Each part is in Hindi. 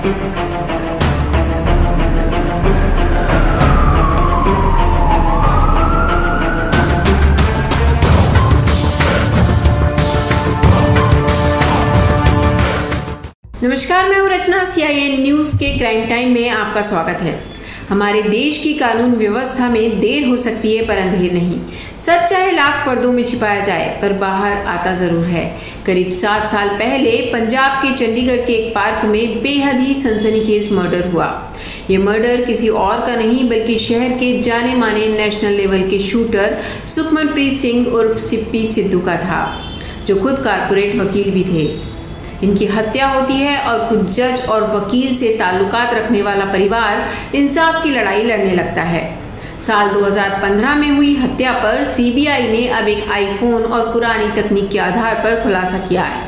नमस्कार, मैं हूं रचना। CIN न्यूज के क्राइम टाइम में आपका स्वागत है। हमारे देश की कानून व्यवस्था में देर हो सकती है पर अंधेर नहीं। सच चाहे लाख पर्दों में छिपाया जाए पर बाहर आता जरूर है। करीब 7 साल पहले पंजाब के चंडीगढ़ के एक पार्क में बेहद ही सनसनीखेज मर्डर हुआ। ये मर्डर किसी और का नहीं बल्कि शहर के जाने माने नेशनल लेवल के शूटर सुखमनप्रीत सिंह उर्फ सिप्पी सिद्धू का था, जो खुद कारपोरेट वकील भी थे। इनकी हत्या होती है और खुद जज और वकील से ताल्लुकात रखने वाला परिवार इंसाफ की लड़ाई लड़ने लगता है। साल 2015 में हुई हत्या पर CBI ने अब एक आईफोन और पुरानी तकनीक के आधार पर खुलासा किया है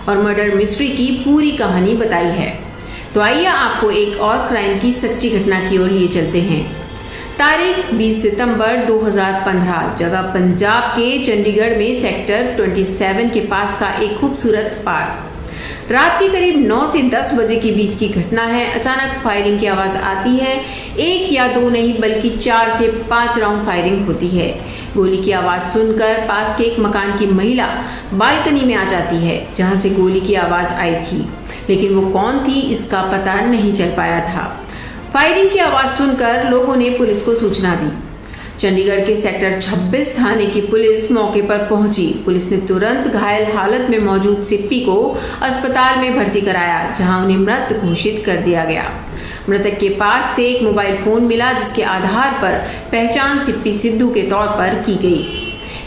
और मर्डर मिस्ट्री की पूरी कहानी बताई है। तो आइए आपको एक और क्राइम की सच्ची घटना की ओर लिए चलते हैं। तारीख 20 सितंबर 2015, जगह पंजाब के चंडीगढ़ में सेक्टर 27 के पास का एक खूबसूरत पार्क। रात के करीब 9 से 10 बजे के बीच की घटना है। अचानक फायरिंग की आवाज आती है। 1 या 2 नहीं बल्कि 4 से 5 राउंड फायरिंग होती है। गोली की आवाज सुनकर पास के एक मकान की महिला बालकनी में आ जाती है जहां से गोली की आवाज आई थी, लेकिन वो कौन थी इसका पता नहीं चल पाया था। फायरिंग की आवाज सुनकर लोगों ने पुलिस को सूचना दी। चंडीगढ़ के सेक्टर 26 थाने की पुलिस मौके पर पहुंची। पुलिस ने तुरंत घायल हालत में मौजूद सिप्पी को अस्पताल में भर्ती कराया, जहां उन्हें मृत घोषित कर दिया गया। मृतक के पास से एक मोबाइल फोन मिला जिसके आधार पर पहचान सिप्पी सिद्धू के तौर पर की गई।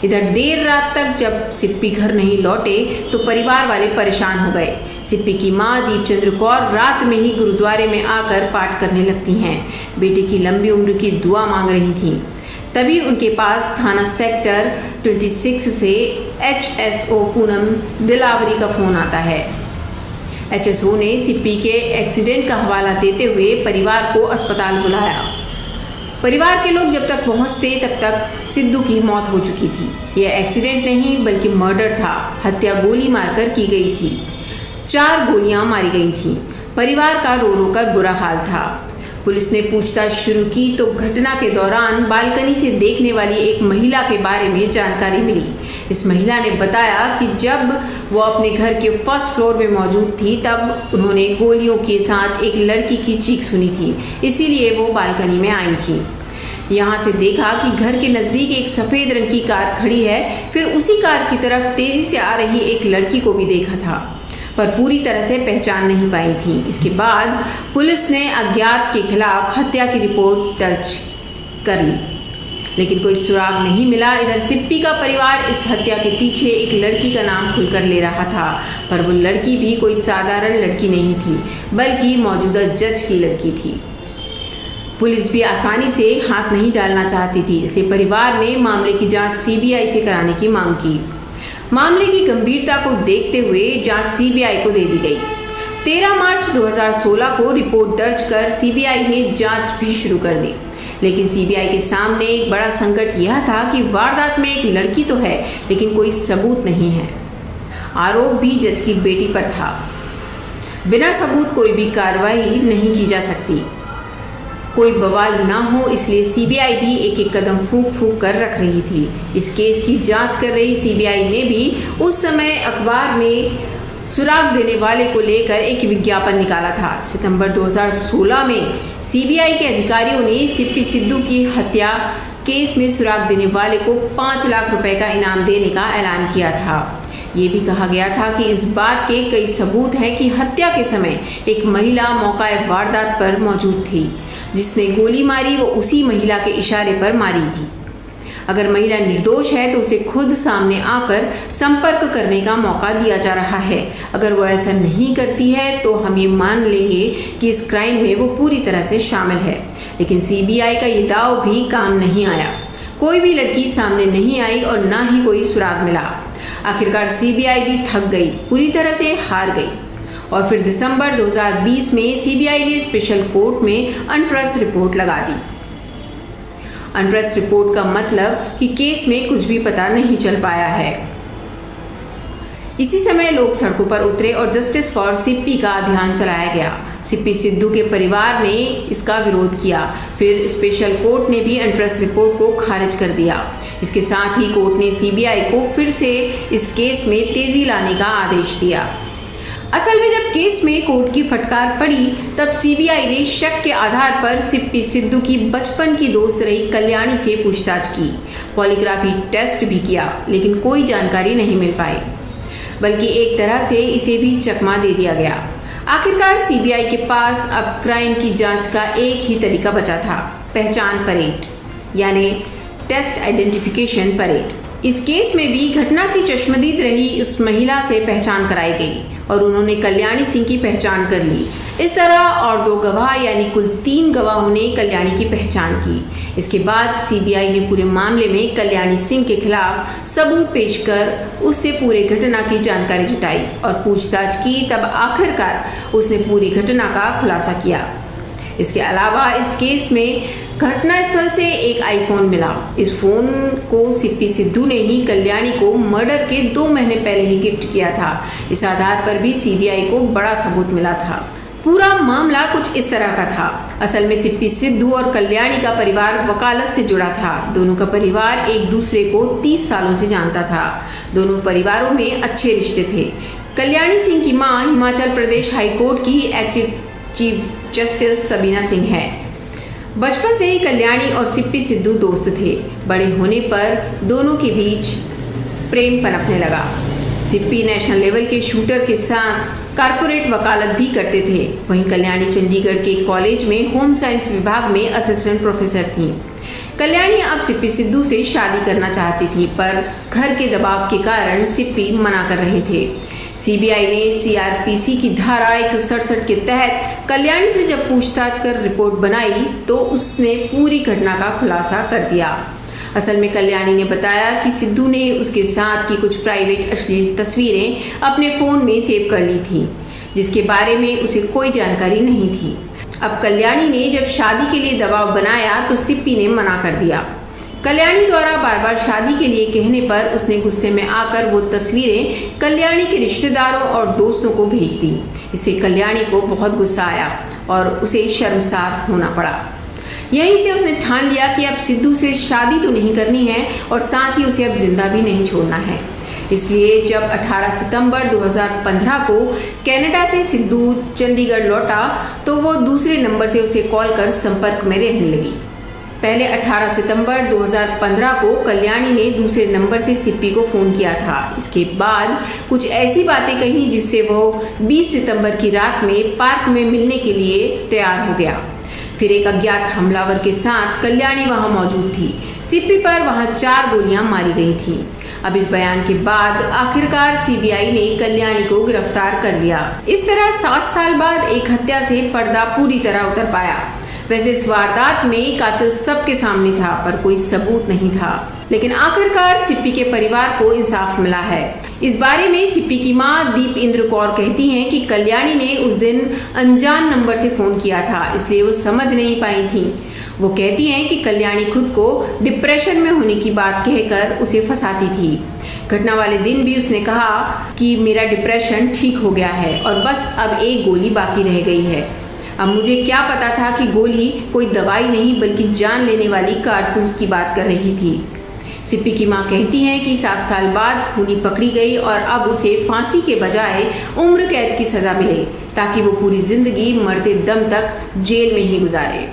इधर देर रात तक जब सिप्पी घर नहीं लौटे तो परिवार वाले परेशान हो गए। सिप्पी की मां दीपचंद्र कौर रात में ही गुरुद्वारे में आकर पाठ करने लगती हैं। बेटे की लंबी उम्र की दुआ मांग रही थीं। तभी उनके पास थाना सेक्टर 26 से HSO पूनम दिलावरी का फोन आता है। HSO ने सिप्पी के एक्सीडेंट का हवाला देते हुए परिवार को अस्पताल बुलाया। परिवार के लोग जब तक पहुंचते तब तक सिद्धू की मौत हो चुकी थी। यह एक्सीडेंट नहीं बल्कि मर्डर था। हत्या गोली मारकर की गई थी। 4 गोलियां मारी गई थीं। परिवार का रो रो कर बुरा हाल था। पुलिस ने पूछताछ शुरू की तो घटना के दौरान बालकनी से देखने वाली एक महिला के बारे में जानकारी मिली। इस महिला ने बताया कि जब वो अपने घर के फर्स्ट फ्लोर में मौजूद थी तब उन्होंने गोलियों के साथ एक लड़की की चीख सुनी थी, इसीलिए वो बालकनी में आई थी। यहाँ से देखा कि घर के नजदीक एक सफेद रंग की कार खड़ी है। फिर उसी कार की तरफ तेजी से आ रही एक लड़की को भी देखा था, पर पूरी तरह से पहचान नहीं पाई थी। इसके बाद पुलिस ने अज्ञात के खिलाफ हत्या की रिपोर्ट दर्ज कर ली, लेकिन कोई सुराग नहीं मिला। इधर सिप्पी का परिवार इस हत्या के पीछे एक लड़की का नाम खुलकर ले रहा था, पर वो लड़की भी कोई साधारण लड़की नहीं थी बल्कि मौजूदा जज की लड़की थी। पुलिस भी आसानी से हाथ नहीं डालना चाहती थी, इसलिए परिवार ने मामले की जांच CBI से कराने की मांग की। मामले की गंभीरता को देखते हुए जांच CBI को दे दी गई। 13 मार्च 2016 को रिपोर्ट दर्ज कर CBI ने जांच भी शुरू कर दी, लेकिन CBI के सामने एक बड़ा संकट यह था कि वारदात में एक लड़की तो है लेकिन कोई सबूत नहीं है। आरोप भी जज की बेटी पर था। बिना सबूत कोई भी कार्रवाई नहीं की जा सकती, कोई बवाल ना हो, इसलिए CBI भी एक एक कदम फूंक फूंक कर रख रही थी। इस केस की जांच कर रही CBI ने भी उस समय अखबार में सुराग देने वाले को लेकर एक विज्ञापन निकाला था। सितंबर 2016 में CBI के अधिकारियों ने सिप्पी सिद्धू की हत्या केस में सुराग देने वाले को 5 लाख रुपए का इनाम देने का ऐलान किया था। ये भी कहा गया था कि इस बात के कई सबूत हैं कि हत्या के समय एक महिला मौका वारदात पर मौजूद थी। जिसने गोली मारी वो उसी महिला के इशारे पर मारी थी। अगर महिला निर्दोष है तो उसे खुद सामने आकर संपर्क करने का मौका दिया जा रहा है। अगर वो ऐसा नहीं करती है तो हम ये मान लेंगे कि इस क्राइम में वो पूरी तरह से शामिल है। लेकिन CBI का ये दाव भी काम नहीं आया। कोई भी लड़की सामने नहीं आई और ना ही कोई सुराग मिला। आखिरकार CBI भी थक गई, पूरी तरह से हार गई और फिर दिसंबर 2020 में CBI ने स्पेशल कोर्ट में अनट्रस्ट रिपोर्ट लगा दी। अनट्रस्ट रिपोर्ट का मतलब कि केस में कुछ भी पता नहीं चल पाया है। इसी समय लोग सड़कों पर उतरे और जस्टिस फॉर सिप्पी का अभियान चलाया गया। सीपी सिद्धू के परिवार ने इसका विरोध किया। फिर स्पेशल कोर्ट ने भी अनट्रस्ट रिपोर्ट को खारिज कर दिया। इसके साथ ही कोर्ट ने सीबीआई को फिर से इस केस में तेजी लाने का आदेश दिया। असल में जब केस में कोर्ट की फटकार पड़ी तब सीबीआई ने शक के आधार पर सीपी सिद्धू की बचपन की दोस्त रही कल्याणी से पूछताछ की, पॉलीग्राफी टेस्ट भी किया, लेकिन कोई जानकारी नहीं मिल पाई, बल्कि एक तरह से इसे भी चकमा दे दिया गया। आखिरकार सीबीआई के पास अब क्राइम की जांच का एक ही तरीका बचा था, पहचान परेड, यानी टेस्ट आइडेंटिफिकेशन परेड। इस केस में भी घटना की चश्मदीद रही इस महिला से पहचान कराई गई और उन्होंने कल्याणी सिंह की पहचान कर ली। इस तरह और 2 गवाह यानी कुल 3 गवाहों ने कल्याणी की पहचान की। इसके बाद सीबीआई ने पूरे मामले में कल्याणी सिंह के खिलाफ सबूत पेश कर उससे पूरे घटना की जानकारी जुटाई और पूछताछ की। तब आखिरकार उसने पूरी घटना का खुलासा किया। इसके अलावा इस केस में घटनास्थल से एक आईफोन मिला। इस फोन को सीपी सिद्धू ने ही कल्याणी को मर्डर के 2 महीने पहले ही गिफ्ट किया था। इस आधार पर भी सीबीआई को बड़ा सबूत मिला था। पूरा मामला कुछ इस तरह का था। असल में सीपी सिद्धू और कल्याणी का परिवार वकालत से जुड़ा था। दोनों का परिवार एक दूसरे को 30 सालों से जानता था। दोनों परिवारों में अच्छे रिश्ते थे। कल्याणी सिंह की मां हिमाचल प्रदेश हाईकोर्ट की active chief justice Sabina Singh है। बचपन से ही कल्याणी और सीपी सिद्धू दोस्त थे। बड़े होने पर दोनों के बीच प्रेम पनपने लगा। सीपी नेशनल लेवल के शूटर के साथ कारपोरेट वकालत भी करते थे। वहीं कल्याणी चंडीगढ़ के कॉलेज में होम साइंस विभाग में असिस्टेंट प्रोफेसर थी। कल्याणी अब सीपी सिद्धू से शादी करना चाहती थी, पर घर के दबाव के कारण सीपी मना कर रहे थे। सीबीआई ने सीआरपीसी की धारा 167 के तहत कल्याणी से जब पूछताछ कर रिपोर्ट बनाई तो उसने पूरी घटना का खुलासा कर दिया। असल में कल्याणी ने बताया कि सिद्धू ने उसके साथ की कुछ प्राइवेट अश्लील तस्वीरें अपने फोन में सेव कर ली थी, जिसके बारे में उसे कोई जानकारी नहीं थी। अब कल्याणी ने जब शादी के लिए दबाव बनाया तो सीपी ने मना कर दिया। कल्याणी द्वारा बार बार शादी के लिए कहने पर उसने गुस्से में आकर वो तस्वीरें कल्याणी के रिश्तेदारों और दोस्तों को भेज दी। इससे कल्याणी को बहुत गुस्सा आया और उसे शर्मसार होना पड़ा। यहीं से उसने ठान लिया कि अब सिद्धू से शादी तो नहीं करनी है और साथ ही उसे अब जिंदा भी नहीं छोड़ना है। इसलिए जब 18 सितंबर 2015 को कनाडा से सिद्धू चंडीगढ़ लौटा तो वो दूसरे नंबर से उसे कॉल कर संपर्क में रहने लगी। पहले 18 सितंबर 2015 को कल्याणी ने दूसरे नंबर से सीपी को फोन किया था। इसके बाद कुछ ऐसी बातें कही जिससे वो 20 सितंबर की रात में पार्क में मिलने के लिए तैयार हो गया। फिर एक अज्ञात हमलावर के साथ कल्याणी वहां मौजूद थी। सीपी पर वहां 4 गोलियां मारी गई थी। अब इस बयान के बाद आखिरकार सीबीआई ने कल्याणी को गिरफ्तार कर लिया। इस तरह 7 साल बाद एक हत्या से पर्दा पूरी तरह उतर पाया। वैसे इस वारदात में कातिल सबके सामने था, पर कोई सबूत नहीं था, लेकिन आखिरकार सीपी के परिवार को इंसाफ मिला है। इस बारे में सीपी की मां दीपेंद्र कौर कहती हैं कि कल्याणी ने उस दिन अनजान नंबर से फोन किया था, इसलिए वो समझ नहीं पाई थी। वो कहती हैं कि कल्याणी खुद को डिप्रेशन में होने की बात कहकर उसे फंसाती थी। घटना वाले दिन भी उसने कहा कि मेरा डिप्रेशन ठीक हो गया है और बस अब एक गोली बाकी रह गई है। अब मुझे क्या पता था कि गोली कोई दवाई नहीं बल्कि जान लेने वाली कारतूस की बात कर रही थी। सीपी की मां कहती हैं कि 7 साल बाद खूनी पकड़ी गई और अब उसे फांसी के बजाय उम्र कैद की सजा मिले ताकि वो पूरी जिंदगी मरते दम तक जेल में ही गुजारे।